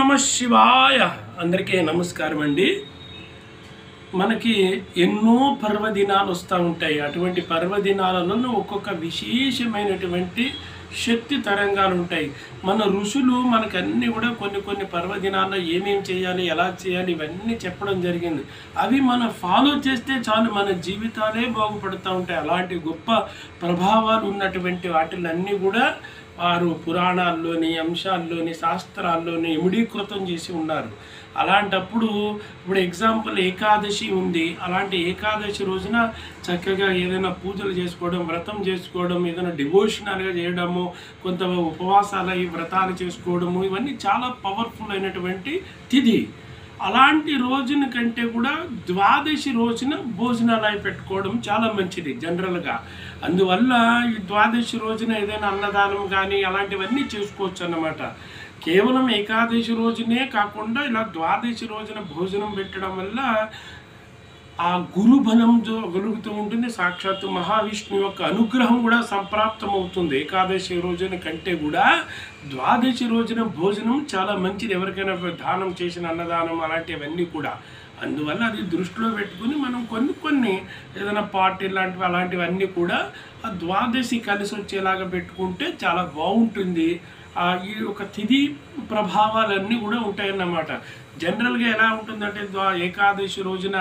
నమ శివాయ. అందరికీ నమస్కారం అండి. మనకి ఎన్నో పర్వదినాలు వస్తూ ఉంటాయి. అటువంటి పర్వదినాలలో ఒక్కొక్క విశేషమైనటువంటి శక్తి తరంగాలు ఉంటాయి. మన ఋషులు మనకు అన్నీ కూడా కొన్ని పర్వదినాల్లో ఏమేమి చేయాలి, ఎలా చేయాలి ఇవన్నీ చెప్పడం జరిగింది. అవి మనం ఫాలో చేస్తే చాలు, మన జీవితాలే బాగుపడుతూ ఉంటాయి. అలాంటి గొప్ప ప్రభావాలు ఉన్నటువంటి వాటిలన్నీ కూడా వారు పురాణాల్లోని, అంశాల్లోని, శాస్త్రాల్లోని ఇమిడీకృతం చేసి ఉన్నారు. అలాంటప్పుడు ఇప్పుడు ఎగ్జాంపుల్ ఏకాదశి ఉంది. అలాంటి ఏకాదశి రోజున చక్కగా ఏదైనా పూజలు చేసుకోవడం, వ్రతం చేసుకోవడం, ఏదైనా డివోషనల్గా చేయడము, కొంత ఉపవాసాలు వ్రతాలు చేసుకోవడము, ఇవన్నీ చాలా పవర్ఫుల్ అయినటువంటి తిథి. అలాంటి రోజున కంటే కూడా ద్వాదశి రోజున భోజనాలు అవి పెట్టుకోవడం చాలా మంచిది జనరల్గా. అందువల్ల ఈ ద్వాదశి రోజున ఏదైనా అన్నదానం కానీ అలాంటివన్నీ చేసుకోవచ్చు అన్నమాట. కేవలం ఏకాదశి రోజునే కాకుండా ఇలా ద్వాదశి రోజున భోజనం పెట్టడం వల్ల ఆ గురుబలం కలుగుతూ ఉంటుంది. సాక్షాత్తు మహావిష్ణు యొక్క అనుగ్రహం కూడా సంప్రాప్తం అవుతుంది. ఏకాదశి రోజున కంటే కూడా ద్వాదశి రోజున భోజనం చాలా మంచిది. ఎవరికైనా దానం చేసిన అన్నదానం అలాంటివన్నీ కూడా. అందువల్ల అది దృష్టిలో పెట్టుకుని మనం కొన్ని ఏదైనా పార్టీ లాంటివి అలాంటివన్నీ కూడా ఆ ద్వాదశి కలిసి వచ్చేలాగా పెట్టుకుంటే చాలా బాగుంటుంది. ఈ యొక్క తిథి ప్రభావాలన్నీ కూడా ఉంటాయన్నమాట. జనరల్గా ఎలా ఉంటుందంటే ఏకాదశి రోజున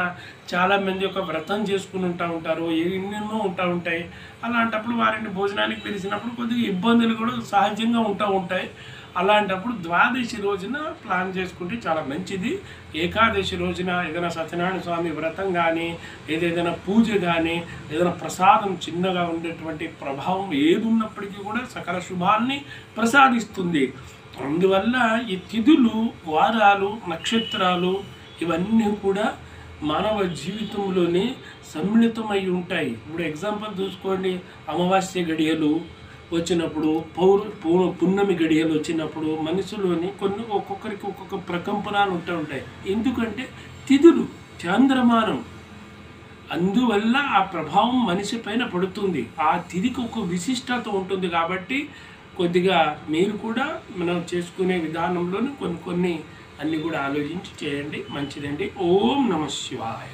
చాలామంది ఒక వ్రతం చేసుకుని ఉంటారు, ఎన్నెన్నో ఉంటాయి. అలాంటప్పుడు వారిని భోజనానికి పిలిచినప్పుడు కొద్దిగా ఇబ్బందులు కూడా సహజంగా ఉంటాయి. అలాంటప్పుడు ద్వాదశి రోజున ప్లాన్ చేసుకుంటే చాలా మంచిది. ఏకాదశి రోజున ఏదైనా సత్యనారాయణ స్వామి వ్రతం కానీ, ఏదైనా పూజ కానీ, ఏదైనా ప్రసాదం చిన్నగా ఉండేటువంటి ప్రభావం ఏది ఉన్నప్పటికీ కూడా సకల శుభాల్ని ప్రసాదిస్తుంది. అందువల్ల ఈ తిథులు, వారాలు, నక్షత్రాలు ఇవన్నీ కూడా మానవ జీవితంలోనే సమ్మిళితమై ఉంటాయి. ఇప్పుడు ఎగ్జాంపుల్ చూసుకోండి, అమావాస్య గడియలు వచ్చినప్పుడు, పున్నమి గడియలు వచ్చినప్పుడు మనుషులోని ఒక్కొక్కరికి ఒక్కొక్క ప్రకంపనాలు ఉంటాయి. ఎందుకంటే తిథులు, చంద్రమానం, అందువల్ల ఆ ప్రభావం మనిషి పైన పడుతుంది. ఆ తిథికి ఒక విశిష్టత ఉంటుంది. కాబట్టి కొద్దిగా మీరు కూడా మనం చేసుకునే విధానంలోని కొన్ని అన్నీ కూడా ఆలోచించి చేయండి, మంచిదండి. ఓం నమ శివాయ.